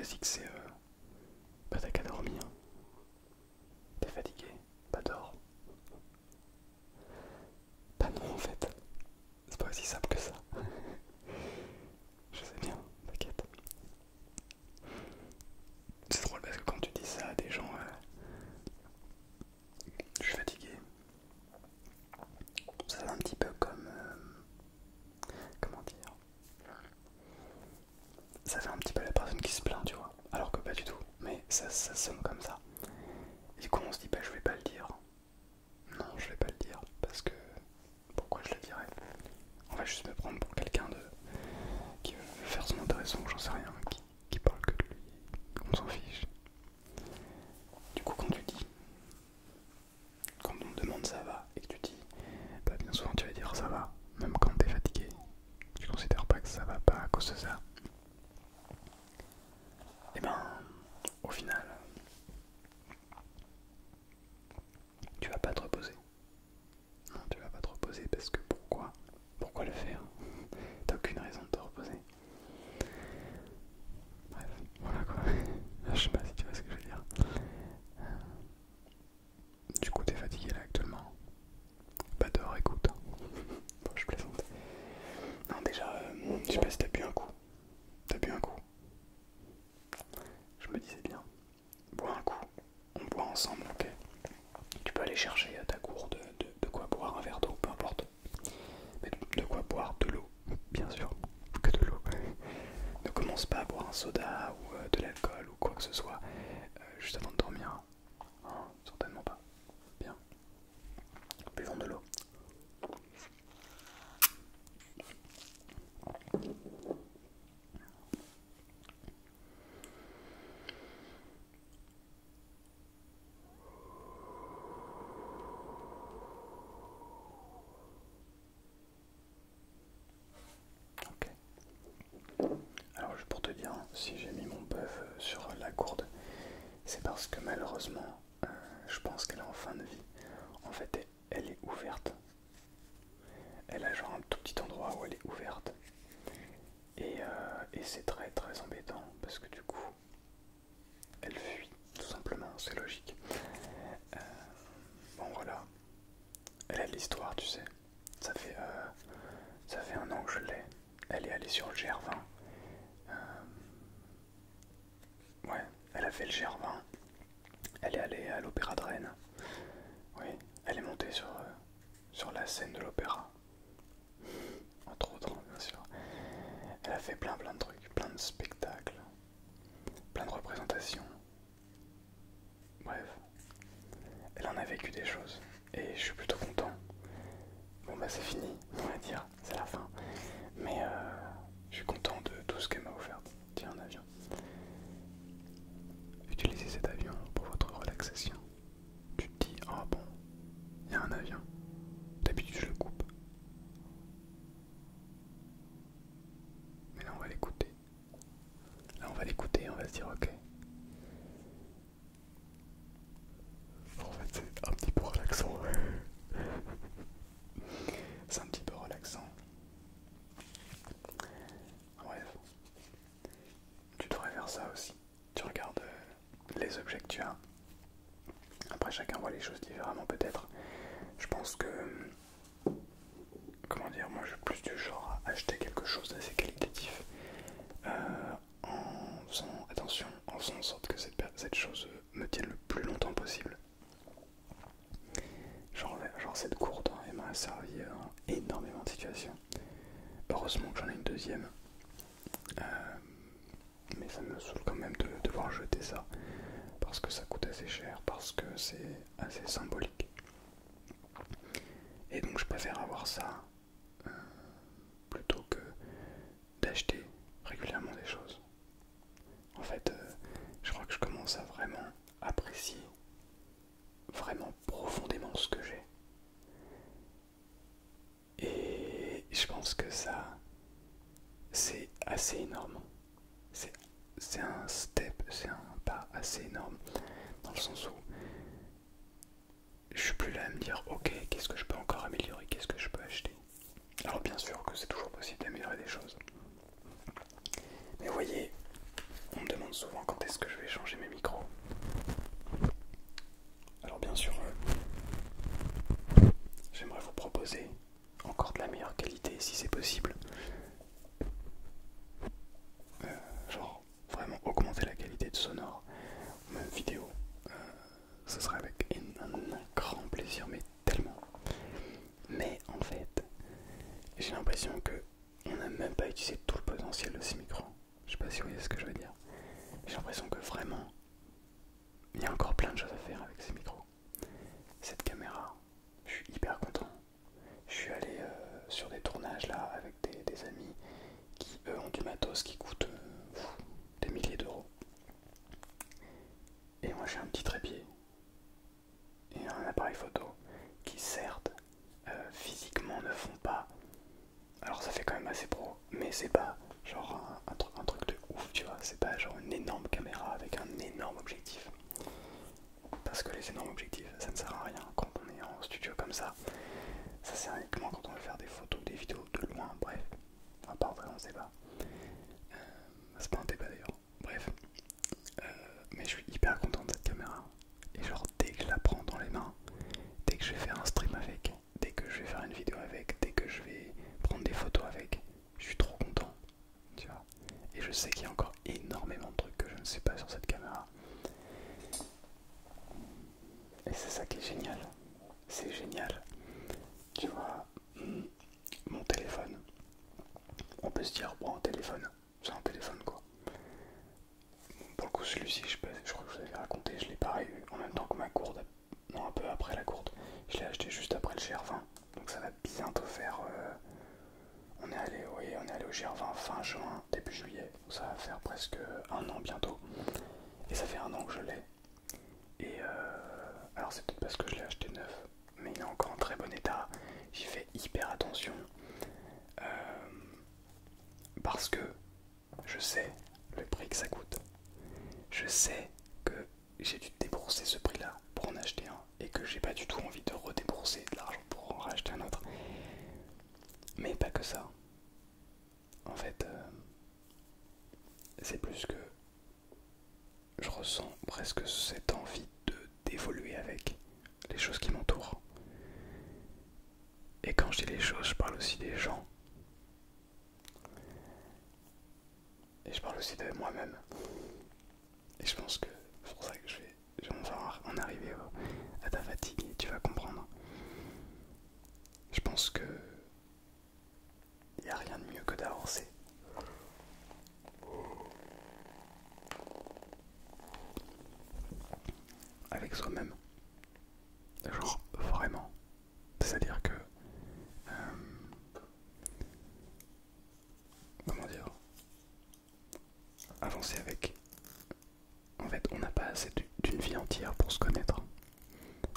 classique c'est bah t'as qu'à dormir. T'es fatigué, bah dors. Bah non en fait, c'est pas aussi simple que ça. Je sais bien, t'inquiète. C'est drôle parce que quand tu dis ça à des gens, je suis fatigué, ça fait un petit peu comme, comment dire, ça fait un petit peu la personne qui se plaint, tu vois, alors que pas du tout, mais ça sonne comme ça. Et du coup on se dit, bah je vais pas le dire. Non, je vais pas le dire, parce que, pourquoi je le dirais? On va juste me prendre pour quelqu'un de qui veut faire son intéressant, j'en sais rien, qui parle que de lui, on s'en fiche. Du coup quand tu dis, quand on te demande ça va, et que tu dis, bah bien souvent tu vas dire ça va, même quand t'es fatigué, tu considères pas que ça va pas à cause de ça. Et ben, au final, tu vas pas te reposer. Non, tu vas pas te reposer parce que pourquoi? Pourquoi le faire? T'as aucune raison de te reposer. Bref, voilà quoi. Je sais pas si tu vois ce que je veux dire. Du coup, t'es fatigué là actuellement. Bah dehors, écoute. Bon, je plaisante. Non, déjà, je sais pas si t'as bu un coup. T'as bu un coup. Je me disais bien. Bois un coup. On boit ensemble, ok? Tu peux aller chercher à ta gourde de quoi boire, un verre d'eau, peu importe. Mais de quoi boire de l'eau, bien sûr. Que de l'eau. Ne commence pas à boire un soda ou de l'alcool ou quoi que ce soit juste avant de dormir. Hein, certainement pas. Bien. Buvons de l'eau. Ok. Alors juste pour te dire, si j'ai mis mon bœuf sur la gourde, c'est parce que malheureusement, je pense qu'elle est en fin de vie. En fait, elle est ouverte. Elle a genre un tout petit endroit où elle est ouverte. Et c'est très très embêtant parce que du coup, elle fuit tout simplement, c'est logique. Euh, bon voilà, elle a de l'histoire, tu sais. Ça fait un an que je l'ai. Elle est allée sur le GR20. Ouais, elle a fait le GR20. Elle est allée à l'Opéra de Rennes. Oui, elle est montée sur la scène de l'opéra. Entre autres, bien sûr. Elle a fait plein de trucs, plein de spectacles, plein de représentations. Bref, elle en a vécu des choses. Et je suis plutôt content. Bon bah c'est fini, on va dire, c'est la fin. Mais je suis content de tout ce qu'elle m'a offert. Tiens, un avion. Utilisez cet avion pour votre relaxation. Tu te dis, oh bon, il y a un avion. D'habitude je le coupe. Mais là on va l'écouter. Là on va l'écouter et on va se dire ok. En fait c'est un petit peu relaxant. C'est un petit peu relaxant. Bref. Tu devrais faire ça aussi. Tu regardes les objets que tu as. Après chacun voit les choses différemment peut-être. Je pense que, comment dire, moi je suis plus du genre à acheter quelque chose d'assez qualitatif en faisant attention, en faisant en sorte que cette chose me tienne le plus longtemps possible. Genre cette gourde, hein, elle m'a servi dans énormément de situations. Heureusement que j'en ai une deuxième. Mais ça me saoule quand même de devoir jeter ça. Parce que ça coûte assez cher, parce que c'est assez symbolique. Et donc je préfère avoir ça plutôt que d'acheter régulièrement des choses. En fait, je crois que je commence à vraiment apprécier vraiment profondément ce que j'ai. Et je pense que ça, c'est assez énorme. C'est un step, c'est un pas assez énorme. Dans le sens où je suis plus là à me dire ok, qu'est-ce que je peux encore améliorer, qu'est-ce que je peux acheter. Alors bien sûr que c'est toujours possible d'améliorer des choses. Mais vous voyez, On me demande souvent quand est-ce que je vais changer mes micros. Alors bien sûr, j'aimerais vous proposer encore de la meilleure qualité si c'est possible. Genre vraiment augmenter la qualité de sonore, même vidéo. Ce serait avec un grand plaisir, mais tellement. Mais en fait, j'ai l'impression que on n'a même pas utilisé tout le potentiel de ces micros. Je sais pas si vous voyez ce que je veux dire. J'ai l'impression que vraiment, il y a encore plein de choses à faire avec ces micros. Cette caméra, je suis hyper content. Je suis allé sur des tournages là avec des amis qui eux ont du matos qui coûte des milliers d'euros. Et moi j'ai un petit trépied et un appareil photo qui certes physiquement ne font pas. Alors ça fait quand même assez pro, mais c'est pas genre un truc de ouf, tu vois. C'est pas genre une énorme caméra avec un énorme objectif. Parce que les énormes objectifs, ça ne sert à rien quand on est en studio comme ça. Ça sert uniquement quand on veut faire des photos, des vidéos de loin, bref. Enfin, pas vraiment, c'est pas. C'est pas un débat d'ailleurs. Bref. Mais je suis hyper content de cette caméra. Et genre, dès que je la prends dans les mains, dès que je vais faire un stream avec, dès que je vais faire une vidéo avec, dès que je vais prendre des photos avec, je suis trop content. Tu vois. Et je sais qu'il y a encore énormément de trucs que je ne sais pas sur cette caméra. Et c'est ça qui est génial. C'est génial. Tu vois, mon téléphone. On peut se dire, bon, un téléphone, c'est un téléphone quoi. Pour le coup, celui-ci, je crois que je vous avais raconté, je l'ai pareil eu en même temps que ma gourde. Non, un peu après la gourde. Je l'ai acheté juste après le GR20. Donc ça va bientôt faire. On est allé au GR20 fin juin, début juillet. Donc ça va faire presque un an bientôt. Et ça fait un an que je l'ai. Et alors c'est peut-être parce que je l'ai acheté neuf, mais il est encore en très bon état. J'y fais hyper attention. Parce que je sais le prix que ça coûte. Je sais que j'ai dû débourser ce prix-là pour en acheter un et que j'ai pas du tout envie de redébourser de l'argent pour en racheter un autre. Mais pas que ça. En fait, c'est plus que je ressens presque cette envie d'évoluer avec les choses qui m'entourent. Et quand je dis les choses, je parle aussi des gens. Et je parle aussi de moi-même. Et je pense que c'est pour ça que on va en arriver à ta fatigue et tu vas comprendre. Je pense que il n'y a rien de mieux que d'avancer. Avec soi-même. Genre vraiment. C'est-à-dire que comment dire, avancer avec. En fait, on n'a pas assez d'une vie entière pour se connaître.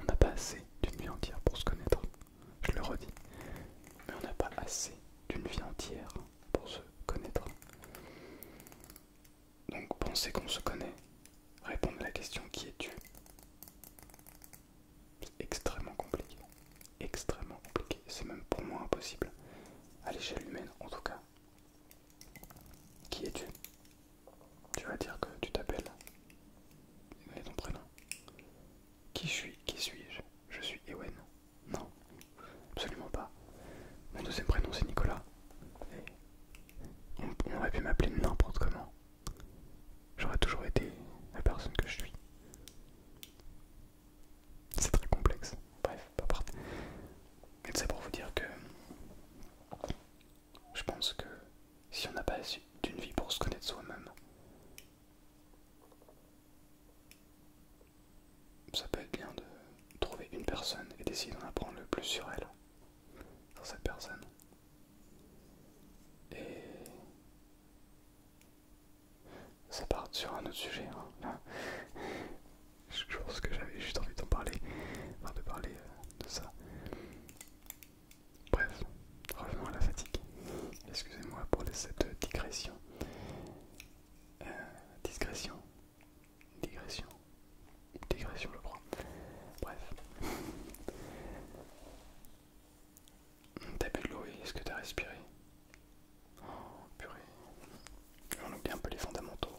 On n'a pas assez d'une vie entière pour se connaître. Je le redis. Mais on n'a pas assez d'une vie entière pour se connaître. Donc penser qu'on se connaît, répondre à la question qui es-tu, c'est extrêmement compliqué. Extrêmement compliqué. C'est même pour moi impossible. À l'échelle humaine en tout cas. Qui es-tu? Tu vas dire que tu t'appelles. Et ton prénom. Qui je suis? Qui suis-je? Je suis Ewen. Non, absolument pas. Mon deuxième prénom c'est Nicolas. Et on aurait pu m'appeler n'importe comment. J'aurais toujours été la personne que je suis. C'est très complexe. Bref, peu importe. Mais c'est pour vous dire que je pense que si on n'a pas d'une vie pour se connaître soi-même, ça peut être bien de trouver une personne et d'essayer d'en apprendre le plus sur elle, sur cette personne. Et ça part sur un autre sujet. Hein. Là, je pense que j'avais juste envie d'en parler, enfin de parler de ça. Bref, revenons à la fatigue. Excusez-moi pour cette digression. Digression, je crois. Bref. T'as bu de l'eau et est-ce que t'as respiré? Oh, purée. On oublie un peu les fondamentaux.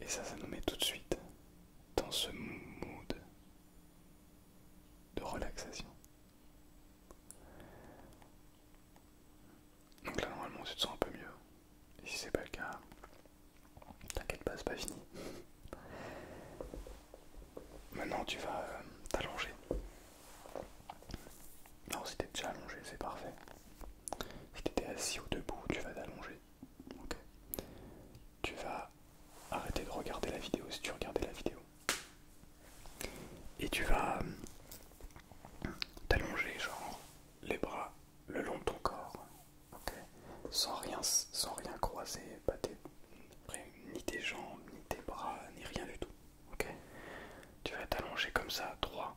Et ça nous met tout de suite dans ce mood de relaxation. Donc là normalement tu te sens un peu mieux. Et si c'est pas le cas, t'inquiète pas, c'est pas fini. Maintenant tu vas t'allonger. Non, si t'es déjà allongé, c'est parfait. Si t'étais assis ou debout, tu vas t'allonger. Ok. Tu vas arrêter de regarder la vidéo si tu regardais la vidéo. Et tu vas t'allonger, genre les bras le long de ton corps. Ok. Sans rien croiser, pas ni tes jambes, ni tes bras, ni rien du tout. Ok. Tu vas t'allonger comme ça, droit,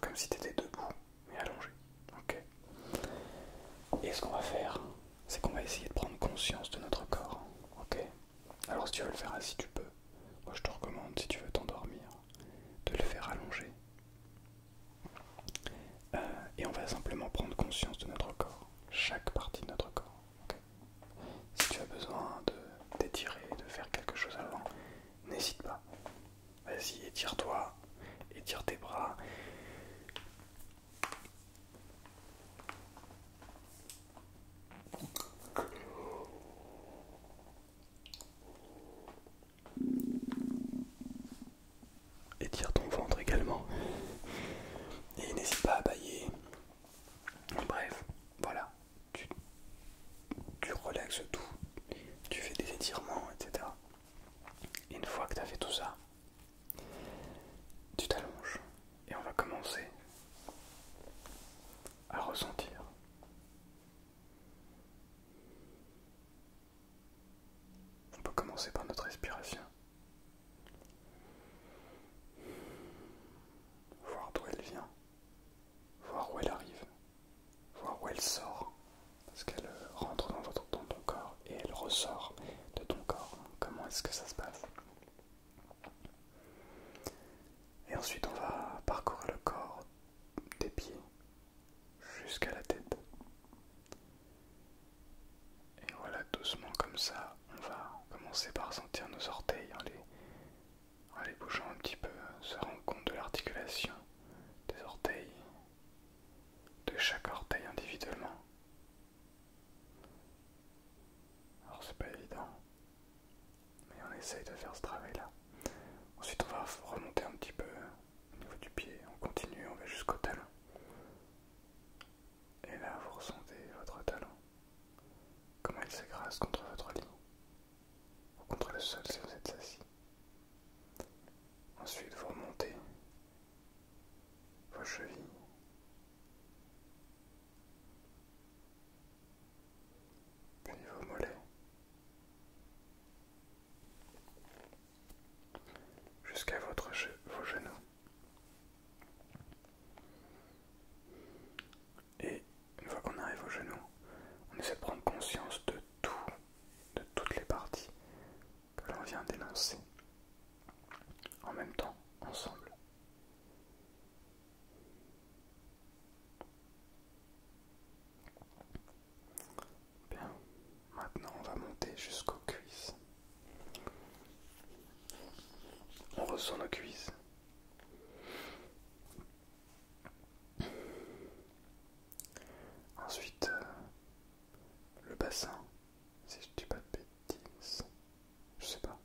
comme si t'étais debout, mais allongé. Ok. Et ce qu'on va faire, c'est qu'on va essayer de prendre conscience de notre corps. Ok. Alors si tu veux le faire assis, tu peux. Moi je te recommande, si tu veux t'endormir, de le faire allongé. Et on va simplement prendre conscience de notre corps, chaque partie de notre corps. Okay. Si tu as besoin de t'étirer, de faire quelque chose avant, n'hésite pas. Vas-y, étire-toi, étire tes bras. Étire ton ventre également. Et n'hésite pas à bâiller. Bref, voilà. Tu relaxes tout. Tu fais des étirements, etc. Et une fois que tu as fait tout ça, tu t'allonges. Et on va commencer à ressentir. On peut commencer par notre respiration. Voir d'où elle vient. Voir où elle arrive. Voir où elle sort. Parce qu'elle rentre dans ton corps et elle ressort de ton corps. Comment est-ce que ça se passe? Et ensuite on va parcourir le corps des pieds jusqu'à la tête. Et voilà, doucement comme ça, on va commencer par sentir nos orteils en les bougeant un petit peu, se rendre compte de l'articulation des orteils, de chaque orteil individuellement. Alors c'est pas évident, mais on essaye de faire ce travail-là. Ensuite on va remonter un petit peu au niveau du pied, on continue, on va jusqu'au talon. Et là vous ressentez votre talon, comment il s'écrase contre votre lit, ou contre le sol si vous êtes assis. Ensuite vous remontez vos chevilles, puis vos mollets, jusqu'à vos genoux. Et une fois qu'on arrive aux genoux, on essaie de prendre conscience de tout, de toutes les parties que l'on vient d'énoncer, en même temps, ensemble. Bien, maintenant on va monter jusqu'aux cuisses. On ressent nos cuisses. Ensuite, le bassin, si je dis pas de bêtises, je sais pas.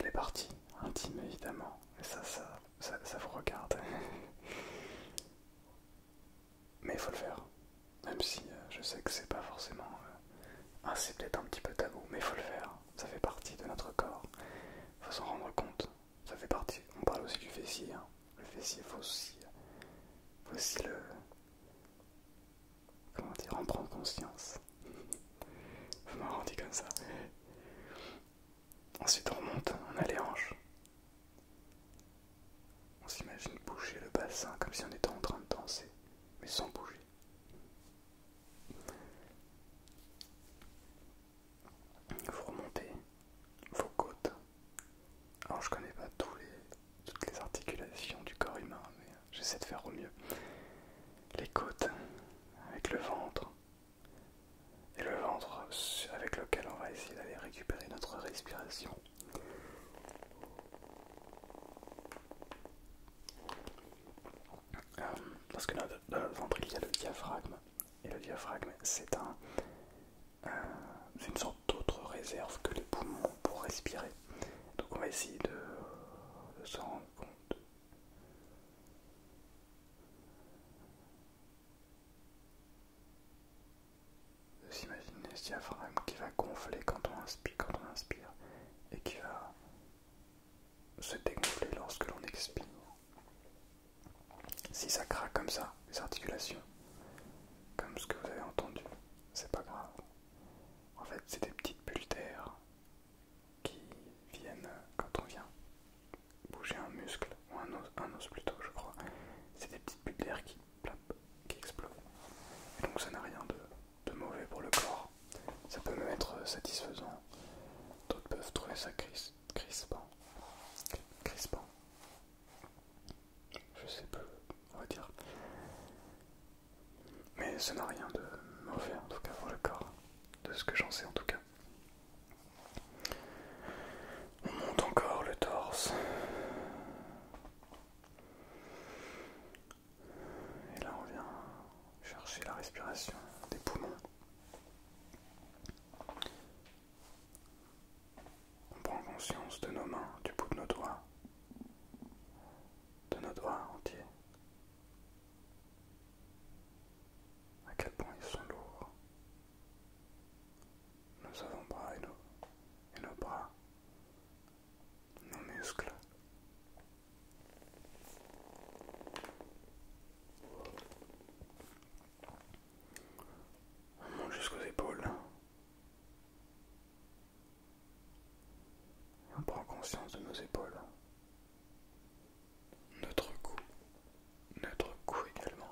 Les parties intimes évidemment, mais ça vous regarde. Mais il faut le faire, même si je sais que c'est pas forcément... c'est peut-être un petit peu tabou, mais il faut le faire. Ça fait partie de notre corps. Il faut s'en rendre compte. Ça fait partie. On parle aussi du fessier. Hein. Le fessier, faut aussi le... Comment dire, en prendre conscience. Je m'en rendis comme ça. Ensuite on remonte, on a les hanches. On s'imagine bouger le bassin comme si on était en train de danser, mais sans bouger. Vous remontez vos côtes. Alors je connais pas toutes les articulations du corps humain, mais j'essaie de faire au mieux. Les côtes avec le ventre. Et le ventre avec lequel on va essayer d'aller récupérer notre respiration. diaphragme, c'est une sorte d'autre réserve que les poumons pour respirer. Donc on va essayer de s'en rendre compte. De s'imaginer ce diaphragme qui va gonfler quand on inspire et qui va se dégonfler lorsque l'on expire. Si ça craque comme ça, les articulations, comme ce que vous avez entendu, c'est pas grave. En fait, c'est des petites bulles d'air qui viennent quand on vient bouger un muscle, ou un os plutôt, je crois. C'est des petites bulles d'air qui explosent. Et donc ça n'a rien de mauvais pour le corps. Ça peut même être satisfaisant. D'autres peuvent trouver ça crispant. Crispant. Je sais pas, on va dire. Mais ça n'a rien de mauvais en tout cas pour le corps. De ce que j'en sais en tout cas. On monte encore le torse. Et là on vient chercher la respiration des poumons. On prend conscience de nos mains, du bout de nos doigts entiers. À quel point ils sont lourds. Nos avant-bras et nos bras, nos muscles. On monte jusqu'aux épaules. Et on prend conscience de nos épaules. Notre cou également.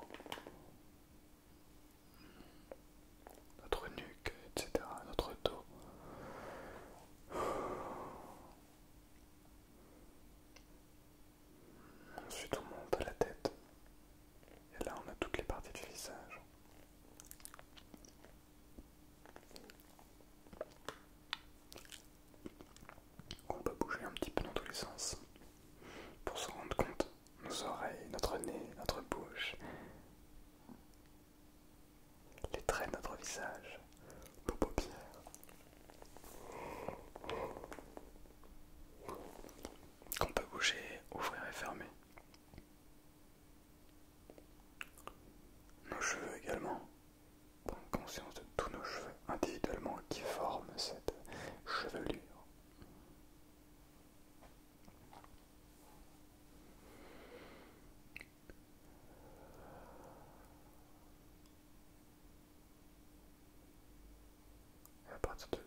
Notre nuque, etc. Notre dos. Ensuite on monte à la tête. Et là on a toutes les parties du visage. On peut bouger un petit peu dans tous les sens. Pour se rendre compte, nos oreilles, notre nez, notre bouche, les traits de notre visage, nos paupières, qu'on peut bouger, ouvrir et fermer. Nos cheveux également, prendre conscience de tous nos cheveux individuellement qui forment cette chevelure. Et à partir de